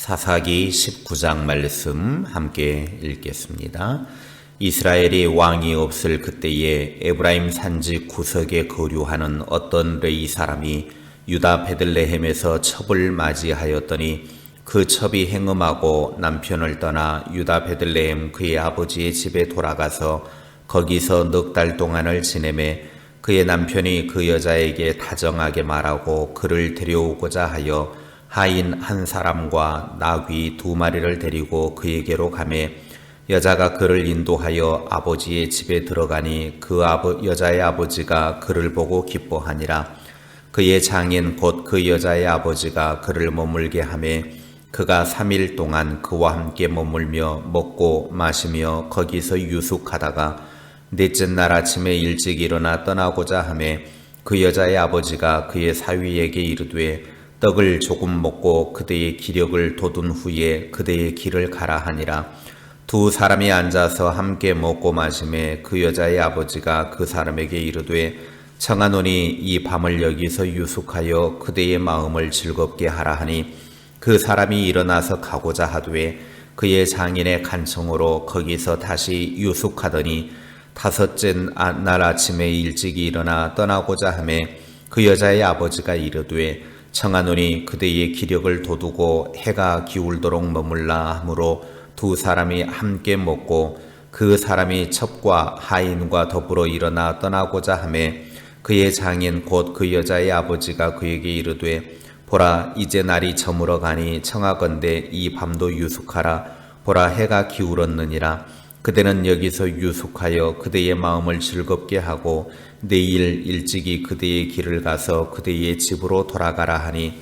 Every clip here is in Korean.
사사기 19장 말씀 함께 읽겠습니다. 이스라엘이 왕이 없을 그때에 에브라임 산지 구석에 거류하는 어떤 레위 사람이 유다 베들레헴에서 첩을 맞이하였더니 그 첩이 행음하고 남편을 떠나 유다 베들레헴 그의 아버지의 집에 돌아가서 거기서 넉 달 동안을 지내매 그의 남편이 그 여자에게 다정하게 말하고 그를 데려오고자 하여 하인 한 사람과 나귀 2마리를 데리고 그에게로 가매 여자가 그를 인도하여 아버지의 집에 들어가니 그 여자의 아버지가 그를 보고 기뻐하니라. 그의 장인 곧 그 여자의 아버지가 그를 머물게 하매 그가 3일 동안 그와 함께 머물며 먹고 마시며 거기서 유숙하다가 넷째 날 아침에 일찍 일어나 떠나고자 하매 그 여자의 아버지가 그의 사위에게 이르되 떡을 조금 먹고 그대의 기력을 돋운 후에 그대의 길을 가라 하니라. 두 사람이 앉아서 함께 먹고 마시매 그 여자의 아버지가 그 사람에게 이르되 청하노니 이 밤을 여기서 유숙하여 그대의 마음을 즐겁게 하라 하니 그 사람이 일어나서 가고자 하되 그의 장인의 간청으로 거기서 다시 유숙하더니 5째 날 아침에 일찍 일어나 떠나고자 하매 그 여자의 아버지가 이르되 청하노니 그대의 기력을 돋우고 해가 기울도록 머물라 하므로 두 사람이 함께 먹고 그 사람이 첩과 하인과 더불어 일어나 떠나고자 하매 그의 장인 곧 그 여자의 아버지가 그에게 이르되 보라 이제 날이 저물어 가니 청하건대 이 밤도 유숙하라. 보라 해가 기울었느니라. 그대는 여기서 유숙하여 그대의 마음을 즐겁게 하고 내일 일찍이 그대의 길을 가서 그대의 집으로 돌아가라 하니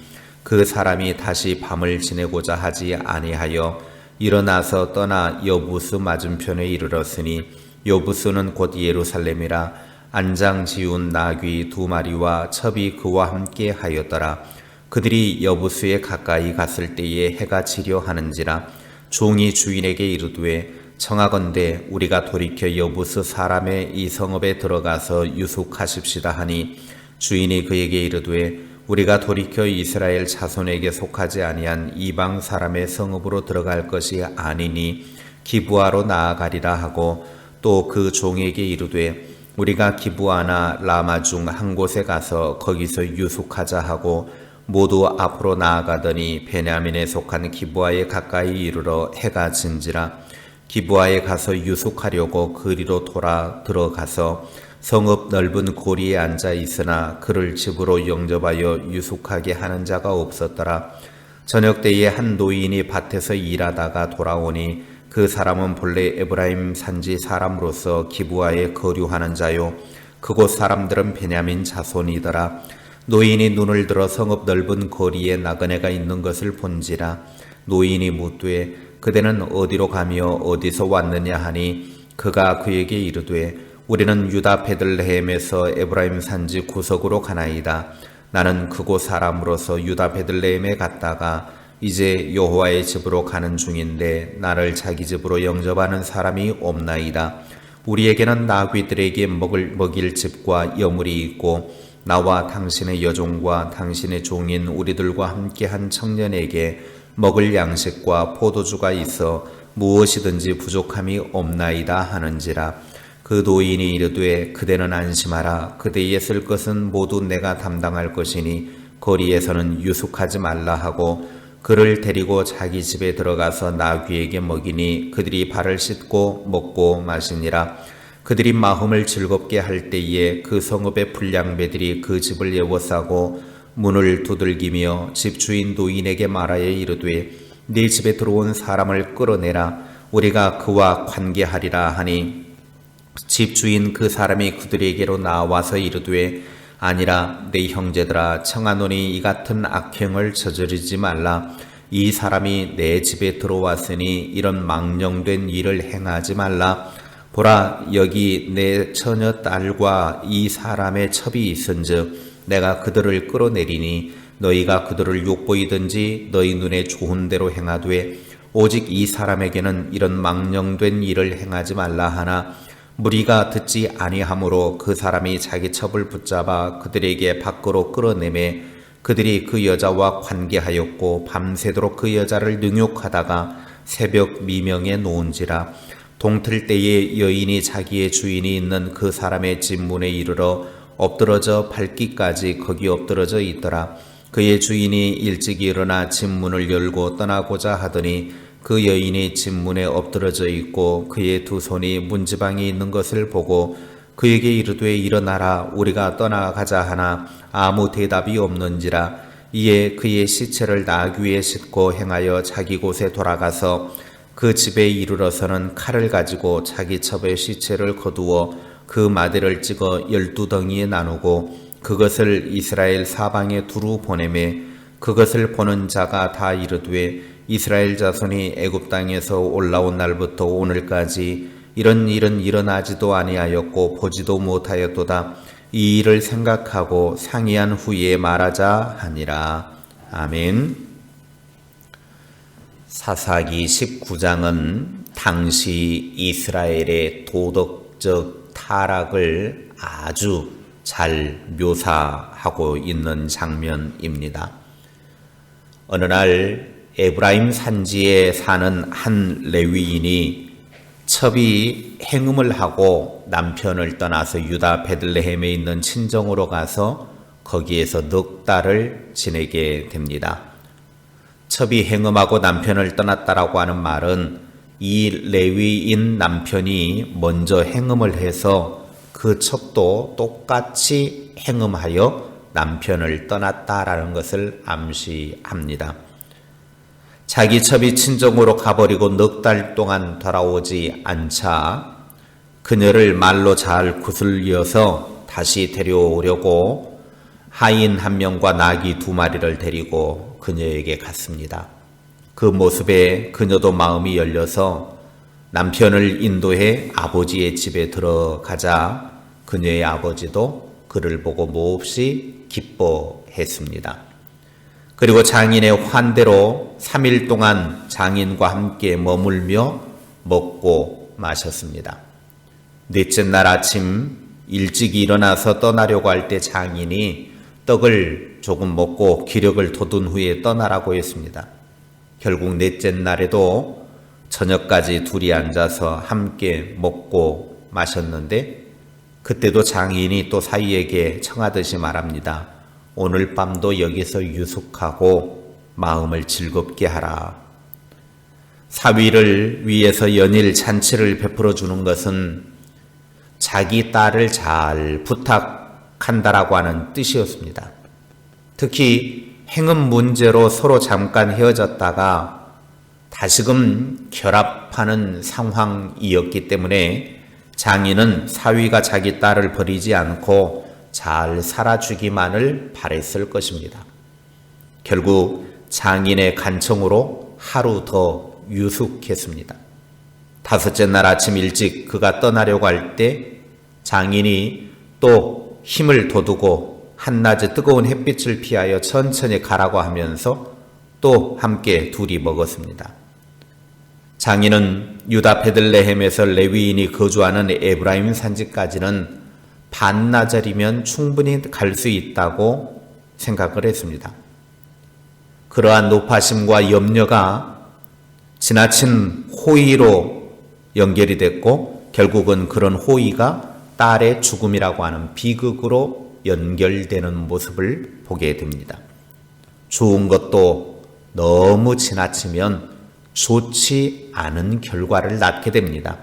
그 사람이 다시 밤을 지내고자 하지 아니하여 일어나서 떠나 여부스 맞은편에 이르렀으니 여부스는 곧 예루살렘이라. 안장 지운 나귀 2마리와 첩이 그와 함께 하였더라. 그들이 여부스에 가까이 갔을 때에 해가 지려 하는지라. 종이 주인에게 이르되 청하건대 우리가 돌이켜 여부스 사람의 이 성읍에 들어가서 유숙하십시다 하니 주인이 그에게 이르되 우리가 돌이켜 이스라엘 자손에게 속하지 아니한 이방 사람의 성읍으로 들어갈 것이 아니니 기브아로 나아가리라 하고 또 그 종에게 이르되 우리가 기브아나 라마 중 한 곳에 가서 거기서 유숙하자 하고 모두 앞으로 나아가더니 베냐민에 속한 기브아에 가까이 이르러 해가 진지라. 기브아에 가서 유숙하려고 그리로 돌아 들어가서 성읍 넓은 고리에 앉아 있으나 그를 집으로 영접하여 유숙하게 하는 자가 없었더라. 저녁 때에 한 노인이 밭에서 일하다가 돌아오니 그 사람은 본래 에브라임 산지 사람으로서 기브아에 거류하는 자요 그곳 사람들은 베냐민 자손이더라. 노인이 눈을 들어 성읍 넓은 거리에 나그네가 있는 것을 본지라. 노인이 묻되 그대는 어디로 가며 어디서 왔느냐 하니 그가 그에게 이르되 우리는 유다 베들레헴에서 에브라임 산지 구석으로 가나이다. 나는 그곳 사람으로서 유다 베들레헴에 갔다가 이제 여호와의 집으로 가는 중인데 나를 자기 집으로 영접하는 사람이 없나이다. 우리에게는 나귀들에게 먹일 집과 여물이 있고 나와 당신의 여종과 당신의 종인 우리들과 함께한 청년에게 먹을 양식과 포도주가 있어 무엇이든지 부족함이 없나이다 하는지라. 그 노인이 이르되 그대는 안심하라. 그대의 쓸 것은 모두 내가 담당할 것이니 거리에서는 유숙하지 말라 하고 그를 데리고 자기 집에 들어가서 나귀에게 먹이니 그들이 발을 씻고 먹고 마시니라. 그들이 마음을 즐겁게 할 때에 그 성읍의 불량배들이 그 집을 에워싸고 문을 두들기며 집주인 노인에게 말하여 이르되 네 집에 들어온 사람을 끌어내라. 우리가 그와 관계하리라 하니 집주인 그 사람이 그들에게로 나와서 이르되 아니라 내 형제들아 청하노니 이 같은 악행을 저지르지 말라. 이 사람이 내 집에 들어왔으니 이런 망령된 일을 행하지 말라. 보라 여기 내 처녀 딸과 이 사람의 첩이 있은즉 내가 그들을 끌어내리니 너희가 그들을 욕보이든지 너희 눈에 좋은 대로 행하되 오직 이 사람에게는 이런 망령된 일을 행하지 말라 하나 무리가 듣지 아니하므로 그 사람이 자기 첩을 붙잡아 그들에게 밖으로 끌어내매 그들이 그 여자와 관계하였고 밤새도록 그 여자를 능욕하다가 새벽 미명에 놓은지라. 동틀 때에 여인이 자기의 주인이 있는 그 사람의 집 문에 이르러 엎드러져 밟기까지 거기 엎드러져 있더라. 그의 주인이 일찍 일어나 집 문을 열고 떠나고자 하더니 그 여인이 집 문에 엎드러져 있고 그의 두 손이 문지방에 있는 것을 보고 그에게 이르되 일어나라 우리가 떠나가자 하나 아무 대답이 없는지라. 이에 그의 시체를 나귀 위에 싣고 행하여 자기 곳에 돌아가서 그 집에 이르러서는 칼을 가지고 자기 첩의 시체를 거두어 그 마대를 찍어 12덩이에 나누고 그것을 이스라엘 사방에 두루 보내매 그것을 보는 자가 다 이르되 이스라엘 자손이 애굽 땅에서 올라온 날부터 오늘까지 이런 일은 일어나지도 아니하였고 보지도 못하였도다. 이 일을 생각하고 상의한 후에 말하자 하니라. 아멘. 사사기 19장은 당시 이스라엘의 도덕적 타락을 아주 잘 묘사하고 있는 장면입니다. 어느 날 에브라임 산지에 사는 한 레위인이 첩이 행음을 하고 남편을 떠나서 유다 베들레헴에 있는 친정으로 가서 거기에서 넉 달을 지내게 됩니다. 첩이 행음하고 남편을 떠났다라고 하는 말은 이 레위인 남편이 먼저 행음을 해서 그 첩도 똑같이 행음하여 남편을 떠났다라는 것을 암시합니다. 자기 첩이 친정으로 가버리고 넉 달 동안 돌아오지 않자 그녀를 말로 잘 구슬려서 다시 데려오려고 하인 한 명과 나귀 2마리를 데리고 그녀에게 갔습니다. 그 모습에 그녀도 마음이 열려서 남편을 인도해 아버지의 집에 들어가자 그녀의 아버지도 그를 보고 몹시 기뻐했습니다. 그리고 장인의 환대로 3일 동안 장인과 함께 머물며 먹고 마셨습니다. 넷째 날 아침 일찍 일어나서 떠나려고 할 때 장인이 떡을 조금 먹고 기력을 돋운 후에 떠나라고 했습니다. 결국 넷째 날에도 저녁까지 둘이 앉아서 함께 먹고 마셨는데 그때도 장인이 또 사위에게 청하듯이 말합니다. 오늘 밤도 여기서 유숙하고 마음을 즐겁게 하라. 사위를 위해서 연일 잔치를 베풀어 주는 것은 자기 딸을 잘 부탁한다라고 하는 뜻이었습니다. 특히 행음 문제로 서로 잠깐 헤어졌다가 다시금 결합하는 상황이었기 때문에 장인은 사위가 자기 딸을 버리지 않고 잘 살아주기만을 바랬을 것입니다. 결국 장인의 간청으로 하루 더 유숙했습니다. 5째 날 아침 일찍 그가 떠나려고 할 때 장인이 또 힘을 돋우고 한낮의 뜨거운 햇빛을 피하여 천천히 가라고 하면서 또 함께 둘이 먹었습니다. 장인은 유다 베들레헴에서 레위인이 거주하는 에브라임 산지까지는 반나절이면 충분히 갈 수 있다고 생각을 했습니다. 그러한 노파심과 염려가 지나친 호의로 연결이 됐고 결국은 그런 호의가 딸의 죽음이라고 하는 비극으로 연결되는 모습을 보게 됩니다. 좋은 것도 너무 지나치면 좋지 않은 결과를 낳게 됩니다.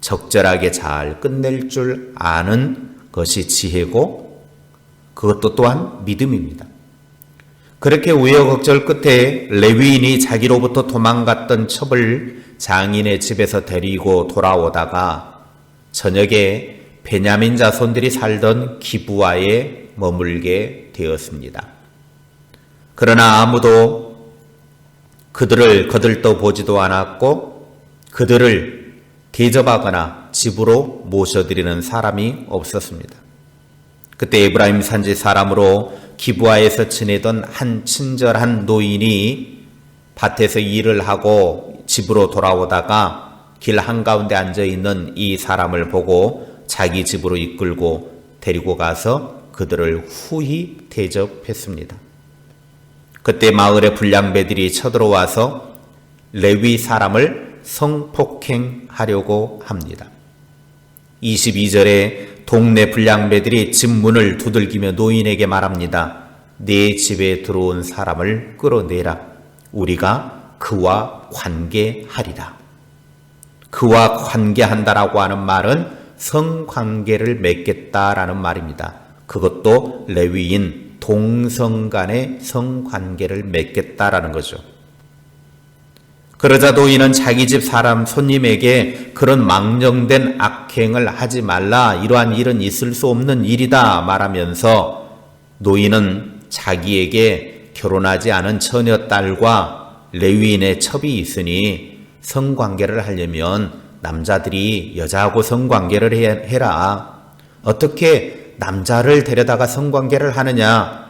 적절하게 잘 끝낼 줄 아는 것이 지혜고 그것도 또한 믿음입니다. 그렇게 우여곡절 끝에 레위인이 자기로부터 도망갔던 첩을 장인의 집에서 데리고 돌아오다가 저녁에 베냐민 자손들이 살던 기브아에 머물게 되었습니다. 그러나 아무도 그들을 거들떠 보지도 않았고 그들을 대접하거나 집으로 모셔드리는 사람이 없었습니다. 그때 에브라임 산지 사람으로 기브아에서 지내던 한 친절한 노인이 밭에서 일을 하고 집으로 돌아오다가 길 한가운데 앉아있는 이 사람을 보고 자기 집으로 이끌고 데리고 가서 그들을 후히 대접했습니다. 그때 마을의 불량배들이 쳐들어와서 레위 사람을 성폭행하려고 합니다. 22절에 동네 불량배들이 집 문을 두들기며 노인에게 말합니다. 네 집에 들어온 사람을 끌어내라. 우리가 그와 관계하리라. 그와 관계한다라고 하는 말은 성관계를 맺겠다라는 말입니다. 그것도 레위인 동성 간의 성관계를 맺겠다라는 거죠. 그러자 노인은 자기 집 사람 손님에게 그런 망령된 악행을 하지 말라. 이러한 일은 있을 수 없는 일이다 말하면서 노인은 자기에게 결혼하지 않은 처녀 딸과 레위인의 첩이 있으니 성관계를 하려면 남자들이 여자하고 성관계를 해라. 어떻게 남자를 데려다가 성관계를 하느냐.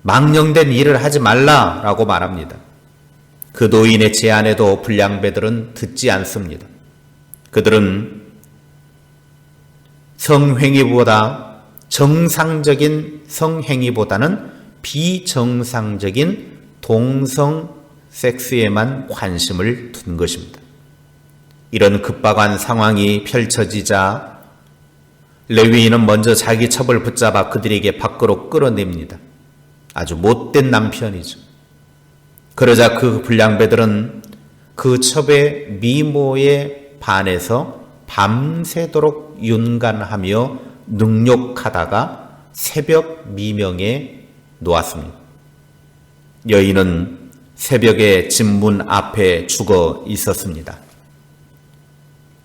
망령된 일을 하지 말라라고 말합니다. 그 노인의 제안에도 불량배들은 듣지 않습니다. 그들은 정상적인 성행위보다는 비정상적인 동성 섹스에만 관심을 둔 것입니다. 이런 급박한 상황이 펼쳐지자 레위인은 먼저 자기 첩을 붙잡아 그들에게 밖으로 끌어냅니다. 아주 못된 남편이죠. 그러자 그 불량배들은 그 첩의 미모에 반해서 밤새도록 윤간하며 능욕하다가 새벽 미명에 놓았습니다. 여인은 새벽에 집 문 앞에 죽어 있었습니다.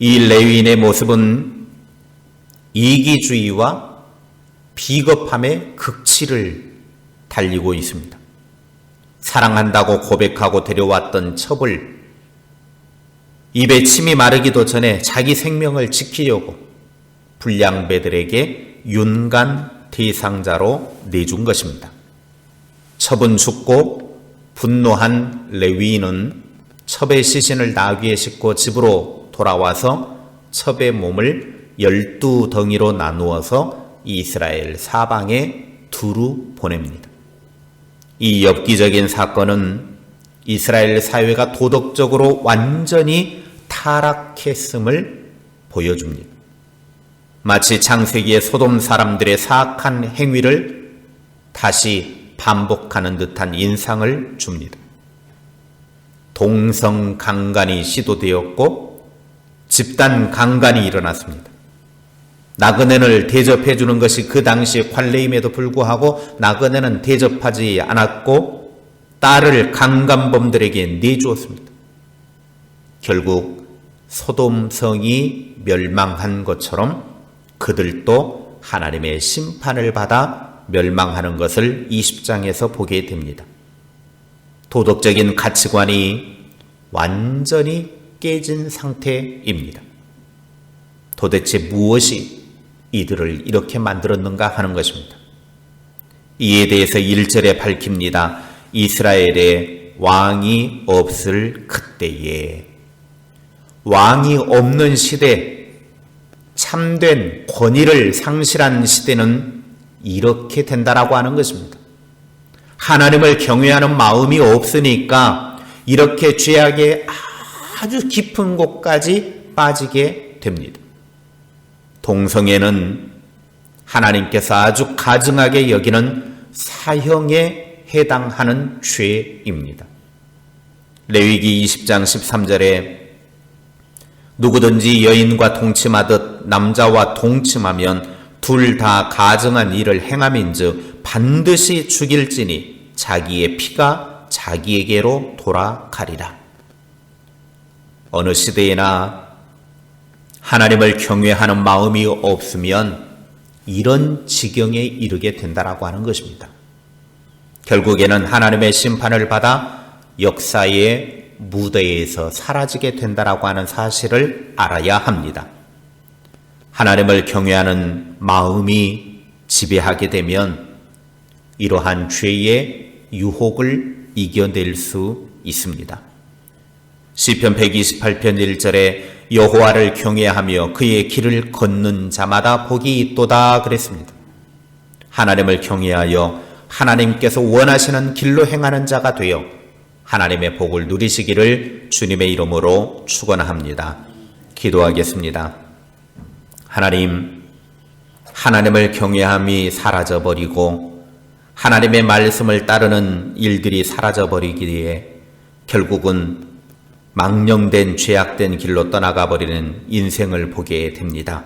이 레위인의 모습은 이기주의와 비겁함의 극치를 달리고 있습니다. 사랑한다고 고백하고 데려왔던 첩을 입에 침이 마르기도 전에 자기 생명을 지키려고 불량배들에게 윤간 대상자로 내준 것입니다. 첩은 죽고 분노한 레위인은 첩의 시신을 나귀에 싣고 집으로 돌아와서 첩의 몸을 12덩이로 나누어서 이스라엘 사방에 두루 보냅니다. 이 엽기적인 사건은 이스라엘 사회가 도덕적으로 완전히 타락했음을 보여줍니다. 마치 창세기의 소돔 사람들의 사악한 행위를 다시 반복하는 듯한 인상을 줍니다. 동성 강간이 시도되었고 집단 강간이 일어났습니다. 나그네를 대접해 주는 것이 그 당시 관례임에도 불구하고 나그네는 대접하지 않았고 딸을 강간범들에게 내주었습니다. 결국 소돔성이 멸망한 것처럼 그들도 하나님의 심판을 받아 멸망하는 것을 20장에서 보게 됩니다. 도덕적인 가치관이 완전히 깨진 상태입니다. 도대체 무엇이 이들을 이렇게 만들었는가 하는 것입니다. 이에 대해서 1절에 밝힙니다. 이스라엘에 왕이 없을 그때에, 왕이 없는 시대, 참된 권위를 상실한 시대는 이렇게 된다라고 하는 것입니다. 하나님을 경외하는 마음이 없으니까 이렇게 죄악의 아주 깊은 곳까지 빠지게 됩니다. 동성애는 하나님께서 아주 가증하게 여기는 사형에 해당하는 죄입니다. 레위기 20장 13절에 누구든지 여인과 동침하듯 남자와 동침하면 둘 다 가증한 일을 행함인즉 반드시 죽일지니 자기의 피가 자기에게로 돌아가리라. 어느 시대에나 하나님을 경외하는 마음이 없으면 이런 지경에 이르게 된다라고 하는 것입니다. 결국에는 하나님의 심판을 받아 역사의 무대에서 사라지게 된다라고 하는 사실을 알아야 합니다. 하나님을 경외하는 마음이 지배하게 되면 이러한 죄의 유혹을 이겨낼 수 있습니다. 시편 128편 1절에 여호와를 경외하며 그의 길을 걷는 자마다 복이 있도다 그랬습니다. 하나님을 경외하여 하나님께서 원하시는 길로 행하는 자가 되어 하나님의 복을 누리시기를 주님의 이름으로 축원합니다. 기도하겠습니다. 하나님을 경외함이 사라져버리고 하나님의 말씀을 따르는 일들이 사라져버리기에 결국은 망령된 죄악된 길로 떠나가버리는 인생을 보게 됩니다.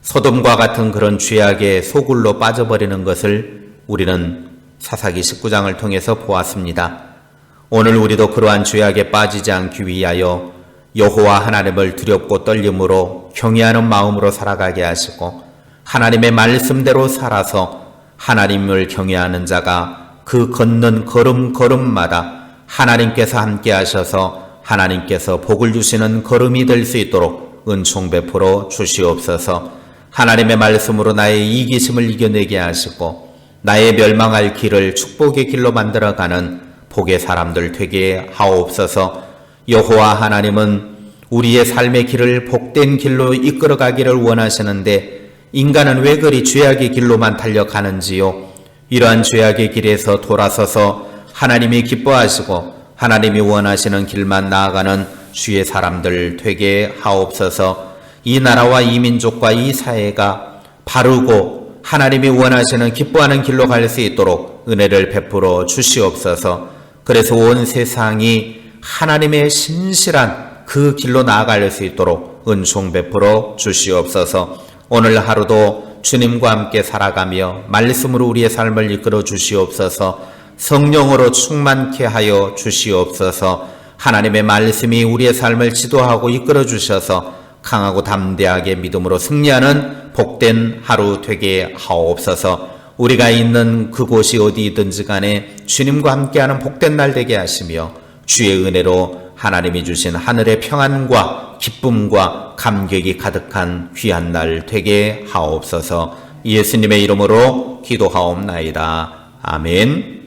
소돔과 같은 그런 죄악의 소굴로 빠져버리는 것을 우리는 사사기 19장을 통해서 보았습니다. 오늘 우리도 그러한 죄악에 빠지지 않기 위하여 여호와 하나님을 두렵고 떨림으로 경외하는 마음으로 살아가게 하시고 하나님의 말씀대로 살아서 하나님을 경외하는 자가 그 걷는 걸음걸음마다 하나님께서 함께 하셔서 하나님께서 복을 주시는 걸음이 될 수 있도록 은총 베풀어 주시옵소서. 하나님의 말씀으로 나의 이기심을 이겨내게 하시고 나의 멸망할 길을 축복의 길로 만들어가는 복의 사람들 되게 하옵소서. 여호와 하나님은 우리의 삶의 길을 복된 길로 이끌어가기를 원하시는데 인간은 왜 그리 죄악의 길로만 달려가는지요? 이러한 죄악의 길에서 돌아서서 하나님이 기뻐하시고 하나님이 원하시는 길만 나아가는 주의 사람들 되게 하옵소서. 이 나라와 이 민족과 이 사회가 바르고 하나님이 원하시는 기뻐하는 길로 갈 수 있도록 은혜를 베풀어 주시옵소서. 그래서 온 세상이 하나님의 신실한 그 길로 나아갈 수 있도록 은총 베풀어 주시옵소서. 오늘 하루도 주님과 함께 살아가며 말씀으로 우리의 삶을 이끌어 주시옵소서. 성령으로 충만케 하여 주시옵소서. 하나님의 말씀이 우리의 삶을 지도하고 이끌어 주셔서 강하고 담대하게 믿음으로 승리하는 복된 하루 되게 하옵소서. 우리가 있는 그곳이 어디든지 간에 주님과 함께하는 복된 날 되게 하시며 주의 은혜로 하나님이 주신 하늘의 평안과 기쁨과 감격이 가득한 귀한 날 되게 하옵소서. 예수님의 이름으로 기도하옵나이다. 아멘.